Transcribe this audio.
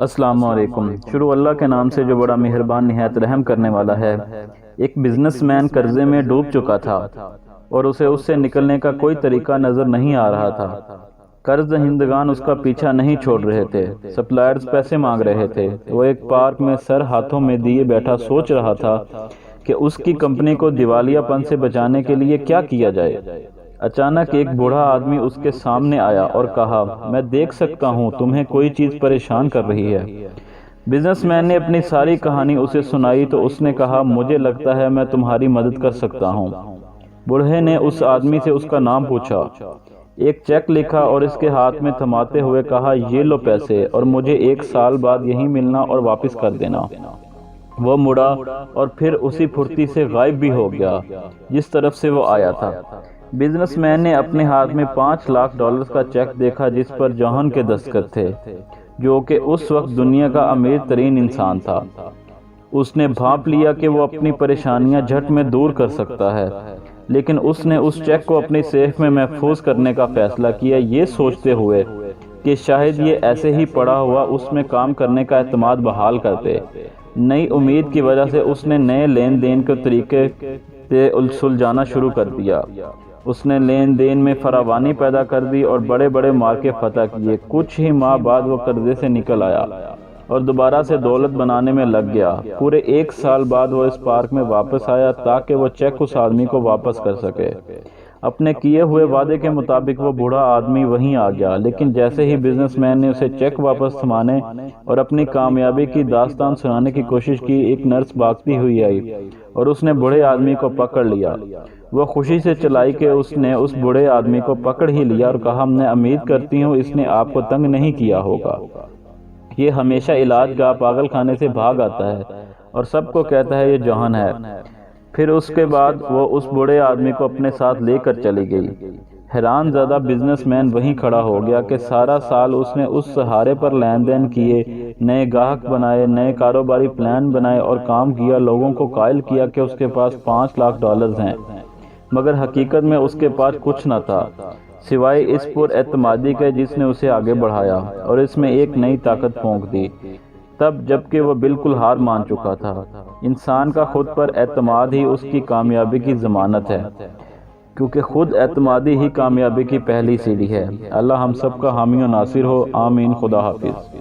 السلام علیکم۔ شروع اللہ کے نام سے جو بڑا مہربان نہایت رحم کرنے والا ہے۔ ایک بزنس مین قرضے میں ڈوب چکا تھا اور اسے اس سے نکلنے کا کوئی طریقہ نظر نہیں آ رہا تھا۔ قرض دہندگان اس کا پیچھا نہیں چھوڑ رہے تھے، سپلائرز پیسے مانگ رہے تھے۔ وہ ایک پارک میں سر ہاتھوں میں دیے بیٹھا سوچ رہا تھا کہ اس کی کمپنی کو دیوالیہ پن سے بچانے کے لیے کیا کیا جائے۔ اچانک ایک بوڑھا آدمی اس کے سامنے آیا اور کہا، میں دیکھ سکتا ہوں تمہیں کوئی چیز پریشان کر رہی ہے۔ بزنس مین نے اپنی ساری کہانی اسے سنائی تو اس نے کہا، مجھے لگتا ہے میں تمہاری مدد کر سکتا ہوں۔ بوڑھے نے اس آدمی سے اس کا نام پوچھا، ایک چیک لکھا اور اس کے ہاتھ میں تھماتے ہوئے کہا، یہ لو پیسے اور مجھے 1 سال بعد یہیں ملنا اور واپس کر دینا۔ وہ مڑا اور پھر اسی پھرتی سے غائب بھی ہو گیا جس طرف سے وہ آیا تھا۔ بزنس مین نے اپنے ہاتھ میں $5 لاکھ کا چیک دیکھا جس پر جوہن کے دستخط تھے، جو کہ اس وقت دنیا کا امیر ترین انسان تھا۔ اس نے بھانپ لیا کہ وہ اپنی پریشانیاں جھٹ میں دور کر سکتا ہے، لیکن اس نے اس چیک کو اپنی سیف میں محفوظ کرنے کا فیصلہ کیا، یہ سوچتے ہوئے کہ شاید یہ ایسے ہی پڑا ہوا اس میں کام کرنے کا اعتماد بحال کرتے۔ نئی امید کی وجہ سے اس نے نئے لین دین کے طریقے سے سلجھانا شروع کر دیا۔ اس نے لین دین میں فراوانی پیدا کر دی اور بڑے بڑے مارکے فتح کیے۔ کچھ ہی ماہ بعد وہ قرضے سے نکل آیا اور دوبارہ سے دولت بنانے میں لگ گیا۔ پورے 1 سال بعد وہ اس پارک میں واپس آیا تاکہ وہ چیک اس آدمی کو واپس کر سکے۔ اپنے کیے ہوئے وعدے کے مطابق وہ بوڑھا آدمی وہیں آ گیا، لیکن جیسے ہی بزنس مین نے اسے چیک واپس تھمانے اور اپنی کامیابی کی داستان سنانے کی کوشش کی، ایک نرس بھاگتی ہوئی آئی اور اس نے بوڑھے آدمی کو پکڑ لیا۔ وہ خوشی سے چلائی کہ اس نے اس بوڑھے آدمی کو پکڑ ہی لیا اور کہا، میں امید کرتی ہوں اس نے آپ کو تنگ نہیں کیا ہوگا۔ یہ ہمیشہ علاج گاہ پاگل خانے سے بھاگ آتا ہے اور سب کو کہتا ہے یہ جوہن ہے۔ پھر اس کے بعد وہ اس بوڑھے آدمی کو اپنے ساتھ لے کر چلی گئی۔ حیران زدہ بزنس مین وہیں کھڑا ہو گیا کہ سارا سال اس نے اس سہارے پر لین دین کیے، نئے گاہک بنائے، نئے کاروباری پلان بنائے اور کام کیا، لوگوں کو قائل کیا کہ اس کے پاس $5 لاکھ ہیں، مگر حقیقت میں اس کے پاس کچھ نہ تھا سوائے اس پر اعتمادی کے جس نے اسے آگے بڑھایا اور اس میں ایک نئی طاقت پھونک دی، تب جب کہ وہ بالکل ہار مان چکا تھا۔ انسان کا خود پر اعتماد ہی اس کی کامیابی کی ضمانت ہے، کیونکہ خود اعتمادی ہی کامیابی کی پہلی سیڑھی ہے۔ اللہ ہم سب کا حامی و ناصر ہو، آمین۔ خدا حافظ۔